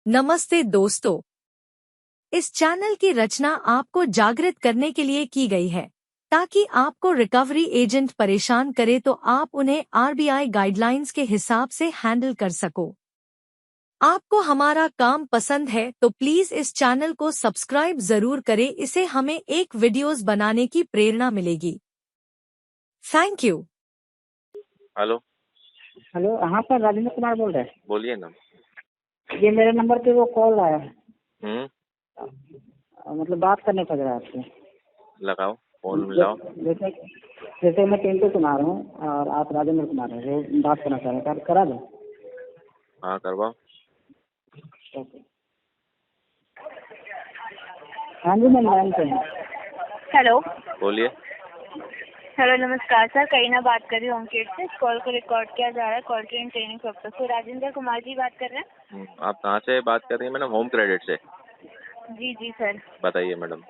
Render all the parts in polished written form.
नमस्ते दोस्तों, इस चैनल की रचना आपको जागृत करने के लिए की गई है ताकि आपको रिकवरी एजेंट परेशान करे तो आप उन्हें आरबीआई गाइडलाइंस के हिसाब से हैंडल कर सको। आपको हमारा काम पसंद है तो प्लीज इस चैनल को सब्सक्राइब जरूर करें, इससे हमें एक वीडियोस बनाने की प्रेरणा मिलेगी। Thank you. हेलो। हेलो, हाँ सर, राजेंद्र कुमार बोल रहे हैं। बोलिए ना। ये मेरे नंबर पे वो कॉल आया है। मतलब बात करने पड़ रहा है आपसे। लगाओ फोन मिलाओ। जैसे मैं टिंकू कुमार हूँ और आप राजेंद्र कुमार हैं, वो बात करना चाह रहे हैं, करा दें? हाँ करवाओ। हाँ जी, मैं लाइन पे हूँ। हेलो। बोलिए। हेलो, नमस्कार सर, करीना बात कर रही हूँ होमकेट से। इस कॉल को रिकॉर्ड किया जा रहा है कॉल ट्रेनिंग ट्रेनिंग पर्पज से। राजेंद्र कुमार जी बात कर रहे हैं? आप कहाँ से बात कर रही हैं मैडम? होम क्रेडिट से। जी जी सर। बताइए मैडम।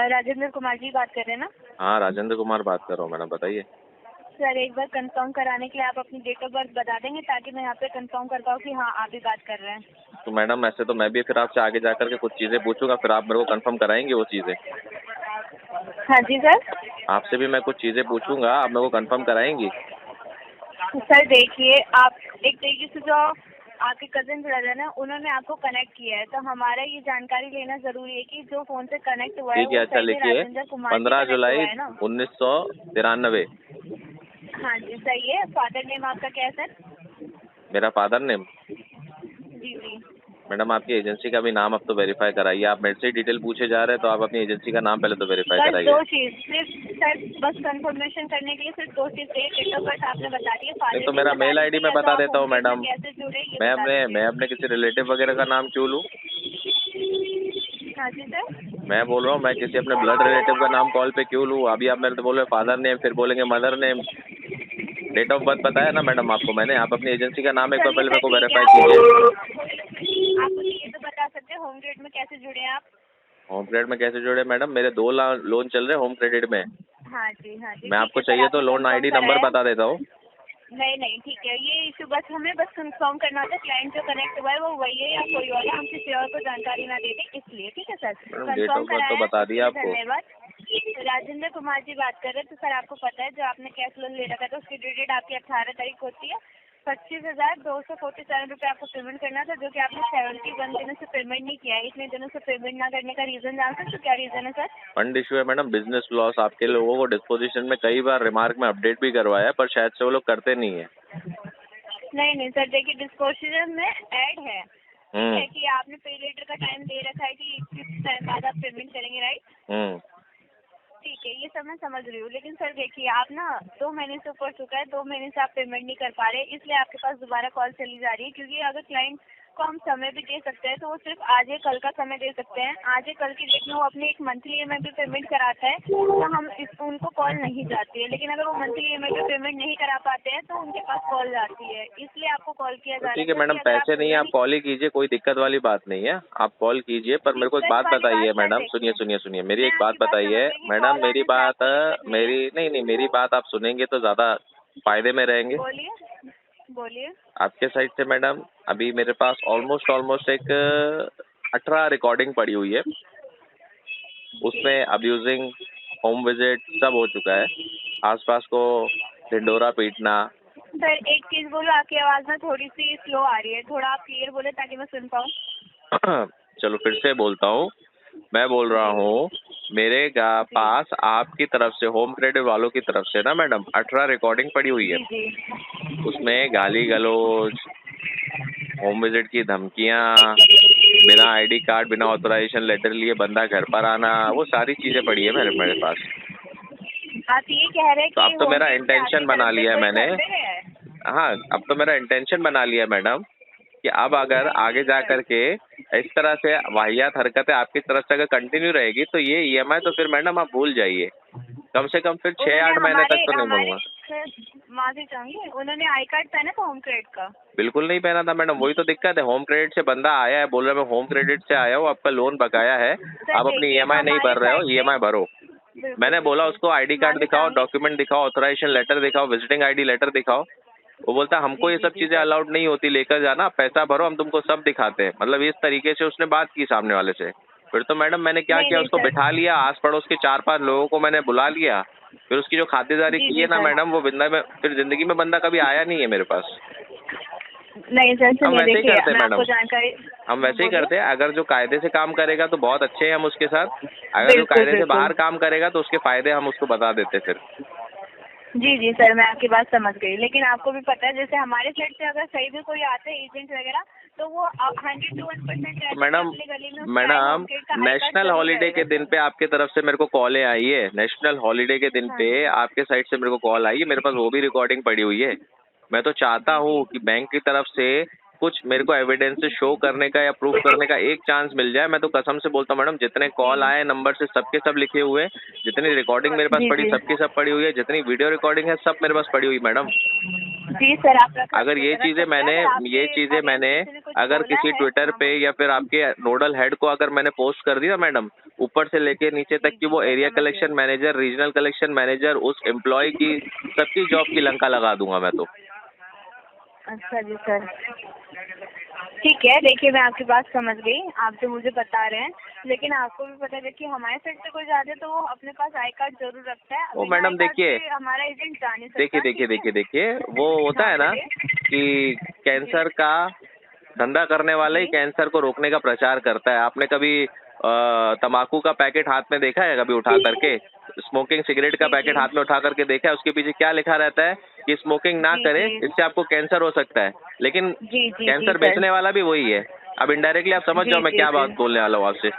राजेंद्र कुमार जी बात कर रहे हैं ना? हाँ राजेंद्र कुमार बात कर रहा हूँ मैडम, बताइए। सर, एक बार कंफर्म कराने के लिए आप अपनी डेट ऑफ बर्थ बता देंगे ताकि मैं यहाँ पे कंफर्म कर पाऊँ कि हाँ आप ही बात कर रहे हैं। तो मैडम ऐसे तो मैं भी फिर आपसे आगे जाकर के कुछ चीज़ें पूछूंगा, फिर आप मेरे को कंफर्म कराएंगे वो चीज़ें? हाँ जी सर। आपसे भी मैं कुछ चीज़ें पूछूंगा, आप मेरे को कंफर्म कराएंगी? सर देखिए, आप एक तरीके से जो आपके कजिन ब्रदर है उन्होंने आपको कनेक्ट किया है, तो हमारा ये जानकारी लेना जरूरी है कि जो फोन से कनेक्ट हुआ है ठीक है, अच्छा लिखिए। 15 जुलाई 1993। हाँ जी सही है। फादर नेम आपका क्या है सर? मेरा फादर नेम? जी जी। मैडम आपकी एजेंसी का भी नाम अब तो वेरीफाई कराइए। आप मेरे से ही डिटेल पूछे जा रहे हैं तो आप अपनी एजेंसी का नाम पहले तो वेरीफाई बस कराइए। दो चीज सिर्फ सर, बस कंफर्मेशन करने के लिए सिर्फ दो चीज चाहिए। डेट ऑफ बर्थ आपने बता दी है, नहीं तो मेरा मेल आईडी मैं बता देता हूँ मैडम। कैसे जुड़े ये मैं बता दीजिए। अपने किसी रिलेटिव वगैरह का नाम क्यों लूँ? हाँ जी सर। मैं बोल रहा हूँ मैं किसी अपने ब्लड रिलेटिव का नाम कॉल पे क्यों लूँ? अभी आप मेरे तो बोल रहे फादर नेम, फिर बोलेंगे mother name. Date of birth बताया ना मैडम आपको मैंने। आप अपनी एजेंसी का नाम एक बार पहले मेरे को वेरीफाई कीजिए। आप मुझे ये तो बता सकते हैं होम क्रेडिट में कैसे जुड़े हैं आप? होम क्रेडिट में कैसे जुड़े मैडम? मेरे 2 लोन चल रहे हैं होम क्रेडिट में। हाँ जी हाँ जी। मैं आपको चाहिए तो लोन आईडी नंबर बता देता हूँ। नहीं नहीं ठीक है, ये इशू बस हमें बस कंफर्म करना होता है क्लाइंट जो कनेक्ट हुआ है वो वही है या कोई और है, हम किसी और को जानकारी ना दे दें इसलिए। ठीक है सर, डेट ऑफ बर्थ तो बता दिया आपको। धन्यवाद। राजेंद्र कुमार जी बात कर रहे हैं। तो सर आपको पता है जो आपने कैश लोन ले रखा था उसकी ड्यू डेट आपकी 18 तारीख होती है। 25,247 रुपये आपको पेमेंट करना था, जो कि आपने 71 दिनों से पेमेंट नहीं किया है। इतने दिनों से पेमेंट ना करने का रीजन जान सकते हो क्या रीजन है सर? फंड इशू है मैडम, बिजनेस लॉस। आपके लोगों को डिस्पोजिशन में कई बार रिमार्क में अपडेट भी करवाया पर शायद से वो लोग करते नहीं है। नहीं सर, देखिए डिस्पोजिशन में ऐड है ठीक है कि आपने पे लेटर का टाइम दे रखा है कि किस टाइम बाद आप पेमेंट करेंगे, राइट? ठीक है, ये सब मैं समझ रही हूँ, लेकिन सर देखिए आप ना 2 महीने से ऊपर चुका है, 2 महीने से आप पेमेंट नहीं कर पा रहे, इसलिए आपके पास दोबारा कॉल चली जा रही है। क्योंकि अगर क्लाइंट को हम समय भी दे सकते हैं तो वो सिर्फ आज या कल का समय दे सकते हैं। आज या कल की डेट में वो अपनी एक मंथली ईएमआई पे पेमेंट कराता है तो हम उनको कॉल नहीं जाती है, लेकिन अगर वो मंथली ईएमआई पे पेमेंट नहीं करा पाते हैं तो उनके पास कॉल जाती है, इसलिए आपको कॉल किया जा रहा है। ठीक है मैडम, पैसे नहीं है आप कॉल ही कीजिए, कोई दिक्कत वाली बात नहीं है, आप कॉल कीजिए। पर मेरे को एक बात बताइए मैडम, सुनिए मेरी एक बात बताइए मैडम। मेरी बात मेरी बात आप सुनेंगे तो ज्यादा फायदे में रहेंगे। बोलिए। आपके साइड से मैडम अभी मेरे पास ऑलमोस्ट एक 18 रिकॉर्डिंग पड़ी हुई है, उसमें अब्यूजिंग, होम विजिट सब हो चुका है। आसपास को ढिंडोरा पीटना। सर एक चीज बोलो, आपकी आवाज में थोड़ी सी स्लो आ रही है, थोड़ा आप क्लियर बोले ताकि मैं सुन पाऊँ। चलो फिर से बोलता हूँ, मैं बोल रहा हूँ मेरे पास आपकी तरफ से होम क्रेडिट वालों की तरफ से ना मैडम 18 रिकॉर्डिंग पड़ी हुई है। उसमें गाली गलौज, होम विजिट की धमकियाँ, बिना आईडी कार्ड, बिना ऑथराइजेशन लेटर लिए बंदा घर पर आना, वो सारी चीजें पड़ी है मेरे पास। आप ये कह रहे हैं तो कि अब तो मेरा इंटेंशन बना लिया है मैंने। हाँ, अब तो मेरा इंटेंशन बना लिया मैडम कि अब अगर आगे जा करके इस तरह से वाहियात हरकतें आपकी तरफ से अगर कंटिन्यू रहेगी तो ये ईएमआई तो फिर मैडम आप भूल जाइए, कम से कम फिर 6-8 महीने तक तो नहीं दूंगा। माफी चाहूंगी, उन्होंने आई कार्ड पहना था होम क्रेडिट का? बिल्कुल नहीं पहना था मैडम, वही तो दिक्कत है। होम क्रेडिट से बंदा आया है, बोल रहा है मैं होम क्रेडिट से आया हूँ, आपका लोन बकाया है, आप अपनी ईएमआई नहीं भर रहे हो, ईएमआई भरो। मैंने बोला उसको आईडी कार्ड दिखाओ, डॉक्यूमेंट दिखाओ, ऑथराइजेशन लेटर दिखाओ, विजिटिंग आईडी लेटर दिखाओ। वो बोलता हमको ये सब चीजें अलाउड नहीं होती, लेकर जाना, पैसा भरो, हम तुमको सब दिखाते हैं। मतलब इस तरीके से उसने बात की सामने वाले से। फिर तो मैडम मैंने क्या किया, उसको बिठा लिया, आस पड़ोस के 4-5 लोगों को मैंने बुला लिया, फिर उसकी जो खातिरदारी की है ना मैडम, वो बंदा में फिर जिंदगी में बंदा कभी आया नहीं है मेरे पास। नहीं सर, हम वैसे ही करते हैं मैडम, जानकारी हम वैसे ही करते हैं। अगर जो कायदे से काम करेगा तो बहुत अच्छे हैं हम उसके साथ, अगर जो कायदे से बाहर काम करेगा तो उसके फायदे हम उसको बता देते फिर। जी सर, मैं आपकी बात समझ गई। लेकिन आपको भी पता है जैसे हमारे साइड से अगर सही भी कोई आते हैं एजेंट वगैरह, तो वो 100 to 1% मैडम नेशनल हॉलीडे के दिन पे आपके तरफ से मेरे को कॉलें आई है, नेशनल हॉलीडे के दिन पे आपके साइड से मेरे को कॉल आई है, मेरे पास वो भी रिकॉर्डिंग पड़ी हुई है। मैं तो चाहता हूँ कि बैंक की तरफ से कुछ मेरे को एविडेंस शो करने का या प्रूफ करने का एक चांस मिल जाए। मैं तो कसम से बोलता हूँ मैडम, जितने कॉल आए नंबर से सबके सब लिखे हुए हैं, जितनी रिकॉर्डिंग मेरे पास पड़ी सबकी सब पड़ी हुई है, जितनी वीडियो रिकॉर्डिंग है सब मेरे पास पड़ी हुई मैडम। जी सर, आप अगर ये चीजें मैंने अगर किसी ट्विटर पे या फिर आपके नोडल हेड को अगर मैंने पोस्ट कर दिया मैडम, ऊपर से लेके नीचे तक कि वो area collection manager, regional collection manager, उस एम्प्लॉय की सबकी जॉब की लंका लगा दूंगा मैं तो। अच्छा जी सर, ठीक है। देखिए मैं आपकी बात समझ गई, आप जो मुझे बता रहे हैं, लेकिन आपको भी पता है देखिए हमारे साइड से कोई जाते तो वो अपने पास आई कार्ड जरूर रखता है। वो मैडम देखिए, हमारा एजेंट जा नहीं सकता। देखिए वो होता है ना कि कैंसर का धंधा करने वाला ही कैंसर को रोकने का प्रचार करता है। आपने कभी तंबाकू का पैकेट हाथ में देखा है कभी उठा करके? स्मोकिंग सिगरेट का पैकेट हाथ में उठा करके देखा है? उसके पीछे क्या लिखा रहता है कि स्मोकिंग ना करें, इससे आपको कैंसर हो सकता है। लेकिन कैंसर बेचने वाला भी वही है। अब इनडायरेक्टली आप समझ जाओ मैं क्या बात बोलने वाला हूँ आपसे।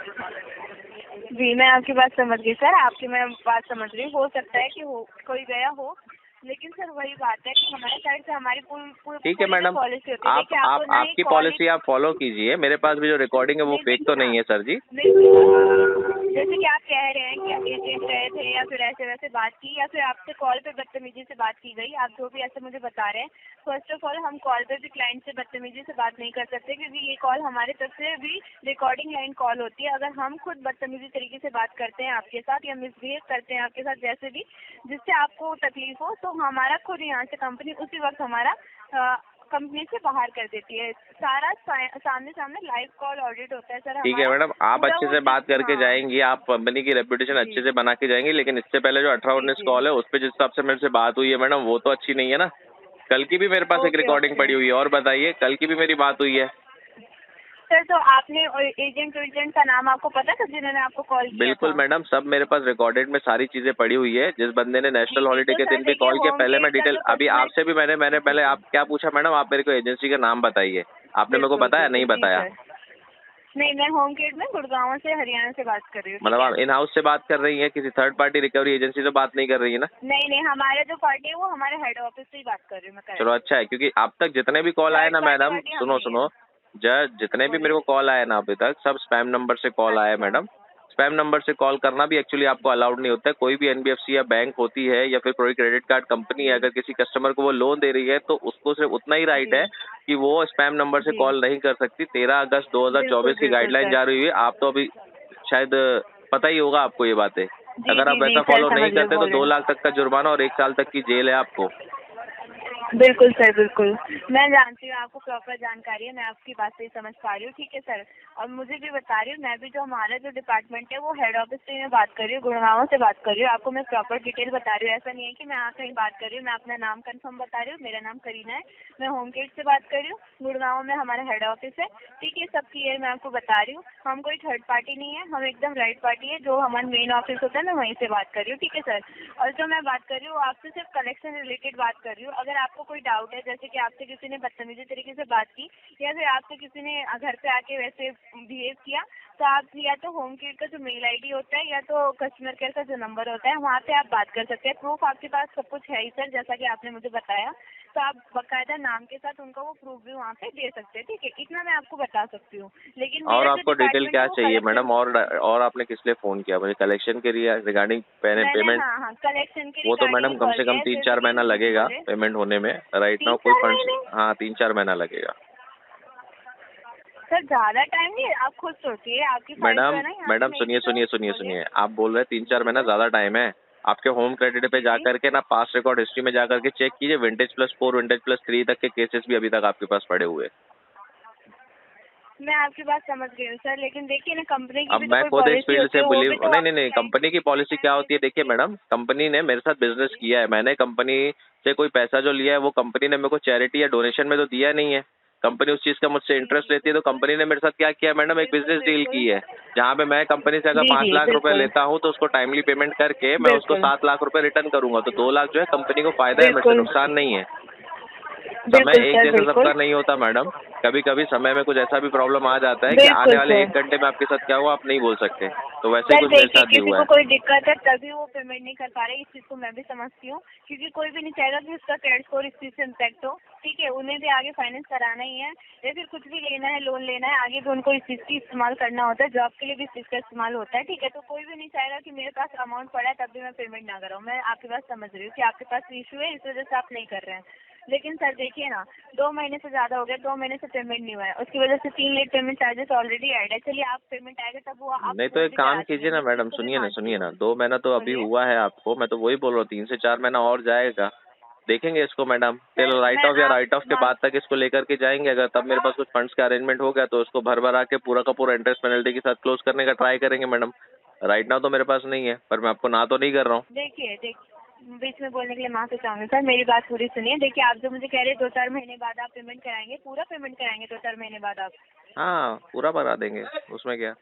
जी मैं आपकी बात समझ गई सर, आपकी मैं बात समझ रही हूँ। हो सकता है कि कोई गया हो, लेकिन सर वही बात है कि हमारे साइड से हमारी पूरी ठीक है मैडम, आपकी पॉलिसी आप फॉलो कीजिए। मेरे पास भी जो रिकॉर्डिंग है वो फेक तो नहीं है सर जी। जैसे कि आप कह रहे हैं कि आप एजेंट गए थे या फिर ऐसे वैसे बात की या फिर आपसे कॉल पे बदतमीजी से बात की गई, आप जो भी ऐसे मुझे बता रहे हैं, फर्स्ट ऑफ ऑल हम कॉल पे भी क्लाइंट से बदतमीजी से बात नहीं कर सकते, क्योंकि ये कॉल हमारे तरफ से भी रिकॉर्डिंग लाइन कॉल होती है। अगर हम खुद बदतमीजी तरीके से बात करते हैं आपके साथ या मिसबिहेव करते हैं आपके साथ जैसे भी, जिससे आपको तकलीफ हो, तो हमारा खुद यहाँ से कंपनी उसी वक्त हमारा कंपनी से बाहर कर देती है। सारा सामने लाइव कॉल ऑडिट होता है सर। ठीक है मैडम, आप अच्छे से बात करके जाएंगी, आप कंपनी की रेपुटेशन अच्छे से बना के जाएंगी, लेकिन इससे पहले जो 18-19 कॉल है उस पर जिस हिसाब से मेरे से बात हुई है मैडम, वो तो अच्छी नहीं है ना। कल की भी मेरे पास एक रिकॉर्डिंग पड़ी हुई है। और बताइए, कल की भी मेरी बात हुई है सर। तो आपने एजेंट का नाम आपको पता था जिन्होंने आपको कॉल किया? बिल्कुल मैडम, सब मेरे पास रिकॉर्डेड में सारी चीजें पड़ी हुई है। जिस बंदे ने नेशनल हॉलीडे के दिन भी कॉल किया, पहले मैं डिटेल अभी आपसे भी मैंने पहले आप क्या पूछा मैडम, आप मेरे को एजेंसी का नाम बताइए। आपने मेरे को बताया नहीं बताया? नहीं, मैं होम केयर में गुड़गांव से हरियाणा से बात कर रही हूँ। मतलब आप इन हाउस से बात कर रही हैं, किसी थर्ड पार्टी रिकवरी एजेंसी से बात नहीं कर रही है ना? नहीं, हमारा जो पार्टी है वो हमारे हेड ऑफिस से ही बात कर रही हूँ मैं। चलो अच्छा है, क्योंकि अब तक जितने भी कॉल आए ना मैडम, सुनो जितने भी मेरे को कॉल आए ना अभी तक, सब स्पैम नंबर से कॉल आए मैडम। स्पैम नंबर से कॉल करना भी एक्चुअली आपको अलाउड नहीं होता है। कोई भी एनबीएफसी या बैंक होती है या फिर कोई क्रेडिट कार्ड कंपनी है, अगर किसी कस्टमर को वो लोन दे रही है तो उसको सिर्फ उतना ही राइट है कि वो स्पैम नंबर से कॉल नहीं कर सकती। 13 अगस्त 2024 की गाइडलाइन जारी हुई है। आप तो अभी शायद पता ही होगा आपको ये बातें। अगर आप वैसा फॉलो नहीं करते तो 2 लाख तक का जुर्माना और 1 साल तक की जेल है आपको। बिल्कुल सर, बिल्कुल मैं जानती हूँ, आपको प्रॉपर जानकारी है, मैं आपकी बात से समझ पा रही हूँ। ठीक है सर, और मुझे भी बता रही हूँ, मैं भी जो हमारा जो डिपार्टमेंट है वो हेड ऑफिस से मैं बात कर रही हूँ, गुड़गांव से बात कर रही हूँ। आपको मैं प्रॉपर डिटेल बता रही हूँ, ऐसा नहीं है कि मैं यहाँ कहीं बात कर रही हूँ। मैं अपना नाम कंफर्म बता रही हूँ, मेरा नाम करीना है, मैं होम केयर से बात कर रही हूँ, गुड़गांव में हमारा हेड ऑफिस है। ठीक है, सब क्लियर मैं आपको बता रही हूँ। हम कोई थर्ड पार्टी नहीं है, हम एकदम राइट पार्टी है, जो हमारा मेन ऑफिस होता है मैं वहीं से बात कर रही हूँ। ठीक है सर, और जो मैं बात कर रही हूँ आपसे सिर्फ कलेक्शन रिलेटेड बात कर रही हूँ। अगर आपको कोई डाउट है, जैसे कि आपसे किसी ने बदतमीजी तरीके से बात की या फिर आपसे किसी ने घर पे आके वैसे बिहेव किया, तो आप या तो होम केयर का जो मेल आईडी होता है या तो कस्टमर केयर का जो नंबर होता है वहाँ पे आप बात कर सकते हैं। प्रूफ आपके पास सब कुछ है ही सर, जैसा कि आपने मुझे बताया, तो आप बकायदा नाम के साथ उनका वो प्रूफ भी वहाँ पे दे सकते हैं। ठीक है, इतना मैं आपको बता सकती हूँ। लेकिन और आपको डिटेल क्या चाहिए मैडम? और आपने किस लिए फोन किया मुझे? कलेक्शन के लिए रिगार्डिंग पेमेंट? हाँ, कलेक्शन के लिए। वो तो मैडम कम से कम 3-4 महीना लगेगा पेमेंट होने में। राइट नाउ कोई फंड, हाँ 3-4 महीना लगेगा सर। ज्यादा टाइम नहीं, आप खुद सोचिए आपकी मैडम सुनिए, आप बोल रहे हैं 3-4 महीना ज्यादा टाइम है। आपके होम क्रेडिट पे जाकर के ना पास्ट रिकॉर्ड हिस्ट्री में जाकर के चेक कीजिए, Vintage+4 Vintage+3 तक के केसेस भी अभी तक आपके पास पड़े हुए हैं। मैं आपकी बात समझ गई हूँ सर, लेकिन देखिए ना कंपनी की अब भी मैं तो कोई खुद इस पॉलिसी फील्ड होती से है, वो बिलीव भी तो नहीं, कंपनी की पॉलिसी क्या होती है, देखिए मैडम, कंपनी ने मेरे साथ बिजनेस किया है, मैंने कंपनी से कोई पैसा जो लिया है वो कंपनी ने मेरे को चैरिटी या डोनेशन में तो दिया नहीं है। कंपनी उस चीज का मुझसे इंटरेस्ट लेती है, तो कंपनी ने मेरे साथ क्या किया मैडम, एक बिजनेस डील की है जहाँ पे मैं कंपनी से अगर जी 5 जी लाख रुपए बिल्कुल लेता हूँ तो उसको टाइमली पेमेंट करके मैं उसको बिल्कुल 7 लाख रुपए रिटर्न करूंगा, तो 2 लाख जो है कंपनी को फायदा है, मेरे से बिल्कुल नुकसान नहीं है। समय बिल्कुल एक सर जैसा बिल्कुल सबका नहीं होता मैडम, कभी कभी समय में कुछ ऐसा भी प्रॉब्लम आ जाता है कि आने बिल्कुल वाले सर। 1 घंटे में आपके साथ क्या हुआ आप नहीं बोल सकते, तो वैसे ही सर कुछ मेरे देखिए साथ भी किसी हुआ को है। कोई दिक्कत है तभी वो पेमेंट नहीं कर पा रहे, इस चीज़ को मैं भी समझती हूँ, क्योंकि कोई भी नहीं चाहेगा कि उसका क्रेडिट स्कोर इस चीज़ से इम्पैक्ट हो। ठीक है, उन्हें भी आगे फाइनेंस कराना ही है या फिर कुछ भी लेना है, लोन लेना है, आगे भी उनको इस चीज़ की इस्तेमाल करना होता है, जॉब के लिए भी इस चीज़ का इस्तेमाल होता है। ठीक है, तो कोई भी नहीं चाहेगा कि मेरे पास अमाउंट पड़ा है तब भी मैं पेमेंट ना कराऊँ। मैं आपकी बात समझ रही हूँ कि आपके पास इशू है, इस वजह से आप नहीं कर रहे हैं। लेकिन सर देखिए ना, 2 महीने से ज़्यादा हो गया, 2 महीने से पेमेंट नहीं हुआ है, उसकी वजह से 3 late payment charges already add है। चलिए आप पेमेंट आएगा तब वो आप नहीं तो वो एक भी काम करा कीजिए देंगे, ना इस चीज़ मैडम, को भी मानती सुनिए हूँ। ना, 2 महीना तो अभी बोलिए। हुआ है आपको, मैं तो वही बोल रहा हूँ 3 से 4 महीना और जाएगा, देखेंगे इसको मैडम, सर चलो राइट मैं ऑफ या आप राइट ऑफ के मान बाद तक इसको लेकर के जाएंगे, अगर तब मेरे पास कुछ फंड्स का अरेंजमेंट हो गया तो उसको भर भरा के पूरा का पूरा इंटरेस्ट पेनल्टी के साथ क्लोज करने का ट्राई करेंगे मैडम। राइट नाउ तो मेरे पास नहीं है, पर मैं आपको ना तो नहीं कर रहा हूँ। देखिए बीच में बोलने के लिए माफी चाहूंगी सर, मेरी बात पूरी सुनिए। देखिए आप जो मुझे कह रहे हैं 2-4 महीने बाद आप पेमेंट कराएंगे, पूरा पेमेंट कराएंगे 2-4 महीने बाद आप? हाँ पूरा भरा देंगे, उसमें क्या।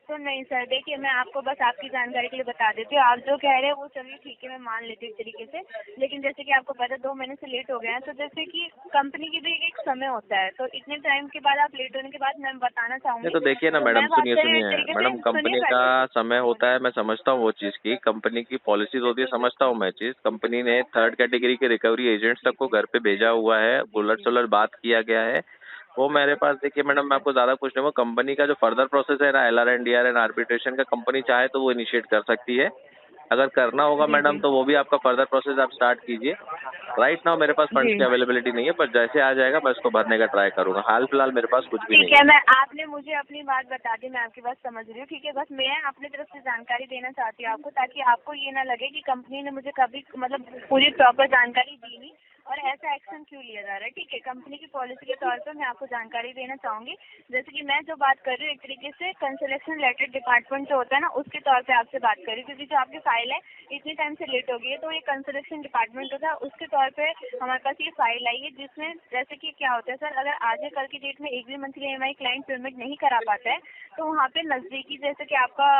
तो नहीं सर, देखिए मैं आपको बस आपकी जानकारी के लिए बता देती हूँ, आप जो कह रहे हैं वो चलिए ठीक है, मैं मान लेती हूँ एक तरीके से, लेकिन जैसे कि आपको पता है 2 महीने से लेट हो गए हैं, तो जैसे कि कंपनी की भी एक समय होता है, तो इतने टाइम के बाद आप लेट होने के बाद मैं बताना चाहूंगी। नहीं तो देखिए ना तो मैडम, मैं बात सुनिए कर रही हूँ सुनिए एक तरीके से, मैडम, सुनिए कंपनी का पहले। समय होता है, मैं समझता हूँ वो चीज़ की, कंपनी की पॉलिसीज होती है, समझता हूँ मैं चीज़। कंपनी ने 3rd कैटेगरी के रिकवरी एजेंट्स तक को घर पे भेजा हुआ है, बुलट सुलट बात किया गया है, वो मेरे पास। देखिए मैडम, मैं आपको ज़्यादा कुछ नहीं, वो कंपनी का जो फर्दर प्रोसेस है ना, LR&DR एंड आर्बिट्रेशन का, कंपनी चाहे तो वो इनिशिएट कर सकती है। अगर करना होगा जी मैडम जी तो वो भी आपका फर्दर प्रोसेस आप स्टार्ट कीजिए। राइट नाउ मेरे पास फंड्स जी की अवेलेबिलिटी नहीं है, पर जैसे आ जाएगा मैं इसको भरने का ट्राई करूंगा, हाल फिलहाल मेरे पास कुछ भी ठीक नहीं है, है। मैं आपने मुझे अपनी बात बता दी, मैं आपकी बात समझ रही हूँ। ठीक है, बस मैं अपनी तरफ से जानकारी देना चाहती हूँ आपको, ताकि आपको ये ना लगे कि कंपनी ने मुझे कभी मतलब पूरी प्रॉपर जानकारी दी नहीं और ऐसा एक्शन क्यों लिया जा रहा है। ठीक है, कंपनी की पॉलिसी के तौर पर मैं आपको जानकारी देना चाहूँगी। जैसे कि मैं जो बात कर रही हूँ एक तरीके से कंसलेशन लेटर डिपार्टमेंट जो होता है ना, उसके तौर पे आपसे बात कर रही हूँ, क्योंकि जो आपकी फाइल है इतने टाइम से लेट हो गई है, तो ये कंसलेशन डिपार्टमेंट होता है, उसके तौर पे हमारे पास ये फाइल आई है, जिसमें जैसे कि क्या होता है सर, अगर आज या कल की डेट में एक भी मंथली EMI क्लाइंट पेमेंट नहीं करा पाता है, तो वहाँ पे नज़दीकी, जैसे कि आपका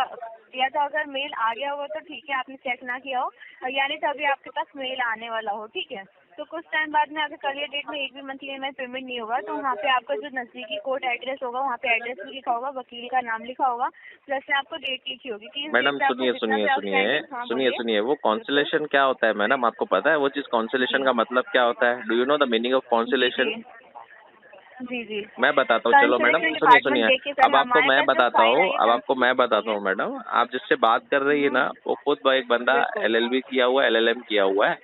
या तो अगर मेल आ गया होगा तो ठीक है, आपने चेक ना किया हो, यानी तो अभी आपके पास मेल आने वाला हो। ठीक है, तो कुछ टाइम बाद में अगर कल या डेट में एक भी मंथली EMI पेमेंट नहीं होगा, तो वहाँ पे आपका जो नज़दीकी कोर्ट एड्रेस होगा, वहाँ पे एड्रेस भी लिखा होगा, वकील का नाम लिखा होगा, प्लस में आपको डेट लिखी होगी कि इस मैडम डेट पे आपको सुनिए जितना सुनिए भी सुनिए आउटस्टैंडिंग। हाँ सुनिए बोलिए। सुनिए, वो बिल्कुल। कॉन्सुलेशन क्या होता है मैडम, आपको पता है वो चीज कॉन्सुलेशन जी का मतलब क्या होता है? Do you know the meaning of जी कॉन्सुलेशन? जी जी जी मैं बताता हूँ, चलो मैडम कंसलेशन सुनिए डिपार्टमेंट, सुनिए, देखिए सर अब आपको हमारे मैं पास जब बताता फाइल हूँ, आई है अब आपको मैं बताता बोलिए। हूँ मैडम, आप जिससे बात कर रही है ना, वो खुद एक बंदा बिल्कुल, LLB किया हुआ है, LLM किया हुआ है।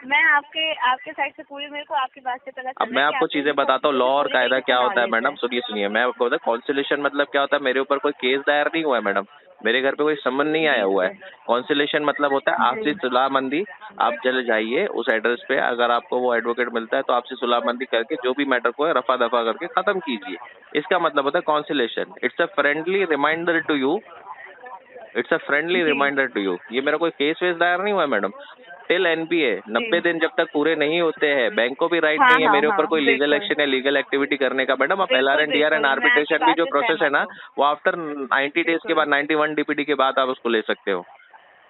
मैं आपके आपके साइड से पूरी, मेरे को आपकी बात से पता अब चल रहा मैं है कि आपको आपको चीजें इन सब बताता हूँ, चीज़ों लॉ से और पूरी कायदा तरीके से क्या होता है नॉलेज मैडम, है। सुनिए मैं आपको बताता हूँ कॉन्सुलेशन मतलब क्या होता है। मेरे ऊपर कोई केस दायर नहीं हुआ है मैडम, मेरे घर पे कोई समन नहीं आया जी हुआ है। जी कॉन्सुलेशन मतलब होता है आपसी जी सुलहमंदी। आप चले जाइए उस एड्रेस पे, अगर आपको वो एडवोकेट मिलता है तो आपसे सुलहमंदी करके जो भी मैटर को है रफा दफा करके खत्म कीजिए, इसका मतलब होता है consolation. It's a friendly reminder to you, it's a friendly जी रिमाइंडर टू यू। ये मेरा कोई केस वेस दायर नहीं हुआ है मैडम। टिल NPA जी 90 दिन जब तक पूरे नहीं होते हैं, बैंक को भी राइट हाँ नहीं है हाँ मेरे ऊपर हाँ कोई लीगल बिल्कुल एक्शन या लीगल एक्टिविटी करने का मैडम। आप बिल्कुल LR&DR एंड बिल्कुल, मैं आपकी आर्बिट्रेशन भी बात जो से प्रोसेस है सहमत ना, हूँ। वो आफ्टर 90 डेज के बिल्कुल बाद 91 DPD के बाद आप उसको ले सकते हो।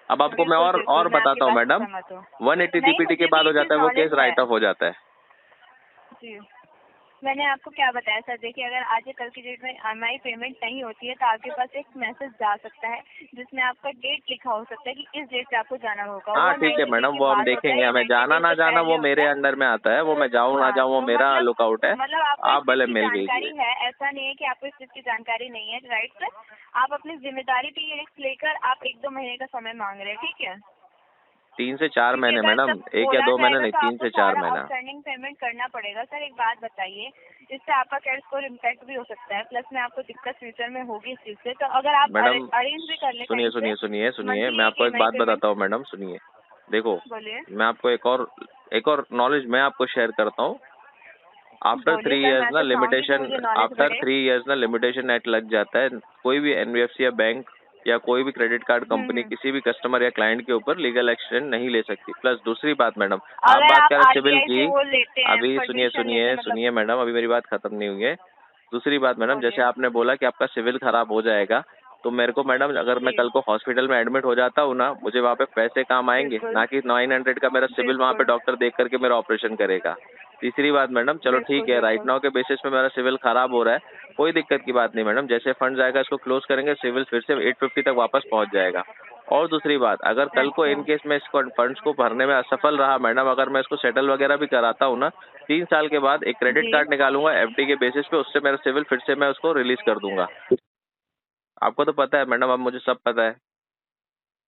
अब आपको मैं बिल्कुल बिल्कुल, और मैं आपकी बताता हूँ बात से मैडम, सहमत हूँ। 180 नहीं, DPD के मुझे भी बाद ये हो जाता चीज़ है वो केस, नॉलेज है। राइट ऑफ हो जाता है। जी, मैंने आपको क्या बताया सर, देखिए अगर आज या कल की डेट में EMI पेमेंट नहीं होती है, तो आपके पास एक मैसेज जा सकता है, जिसमें आपका डेट लिखा हो सकता है कि इस डेट पे आपको जाना होगा। हाँ वो ठीक है 90 डे मैडम, के वो हम बाद होता है देखेंगे, या हमें 90 जाना डे ना से जाना वो पहले मेरे होता है। अंडर में आता है, वो मैं जाऊँ ना हाँ, जाऊँ वो तो मेरा लुकआउट है। मतलब आपको इस आप चीज़ भले की मेल भेजिए। जानकारी है, ऐसा नहीं है कि आपको इस चीज़ की जानकारी नहीं है, राइट सर? आप अपनी जिम्मेदारी पे ये रिस्क लेकर आप 1-2 महीने का समय मांग रहे हैं, ठीक है? 3 से 4 क्योंकि महीने अगर मैडम, जब 1 या बोला 2 महीने जाएगा नहीं, तो 3 आपको से 4 सारा महीना। आउटस्टैंडिंग पेमेंट करना पड़ेगा। सर एक बात बताइए, जिससे आपका क्रेडिट स्कोर इम्पैक्ट भी हो सकता है। प्लस में आपको दिक्कत फ्यूचर में होगी इस चीज से। तो अगर आप मैडम अरेंज भी कर ले, सुनिए मैं आपको एक बात बताता हूँ मैडम, सुनिए। देखो, बोलिए। मैं आपको एक और नॉलेज मैं आपको शेयर करता हूँ। आफ्टर 3 इयर्स ना लिमिटेशन एक्ट लग जाता है। कोई भी एनबीएफसी या बैंक या कोई भी क्रेडिट कार्ड कंपनी किसी भी कस्टमर या क्लाइंट के ऊपर लीगल एक्शन नहीं ले सकती। प्लस दूसरी बात मैडम, आप बात कर रहे हैं सिविल की, अभी सुनिए मैडम, अभी मेरी बात खत्म नहीं हुई है। दूसरी बात मैडम, जैसे आपने बोला कि आपका सिविल खराब हो जाएगा, तो मेरे को मैडम अगर मैं कल को हॉस्पिटल में एडमिट हो जाता हूँ ना, मुझे वहाँ पे पैसे काम आएंगे, ना कि 900 का मेरा सिविल वहाँ पे डॉक्टर देख करके मेरा ऑपरेशन करेगा। तीसरी बात मैडम, चलो ठीक है, राइट नाउ के बेसिस पे मेरा सिविल खराब हो रहा है, कोई दिक्कत की बात नहीं मैडम। जैसे फंड आएगा इसको क्लोज करेंगे, सिविल फिर से 850 तक वापस पहुंच जाएगा। और दूसरी बात, अगर कल को इन केस में इसको फंड्स को भरने में असफल रहा मैडम, अगर मैं इसको सेटल वगैरह भी कराता हूँ ना, 3 साल के बाद एक क्रेडिट कार्ड निकालूंगा एफडी के बेसिस पे, उससे मेरा सिविल फिर से मैं उसको रिलीज कर दूंगा। आपको तो पता है मैडम, अब मुझे सब पता है।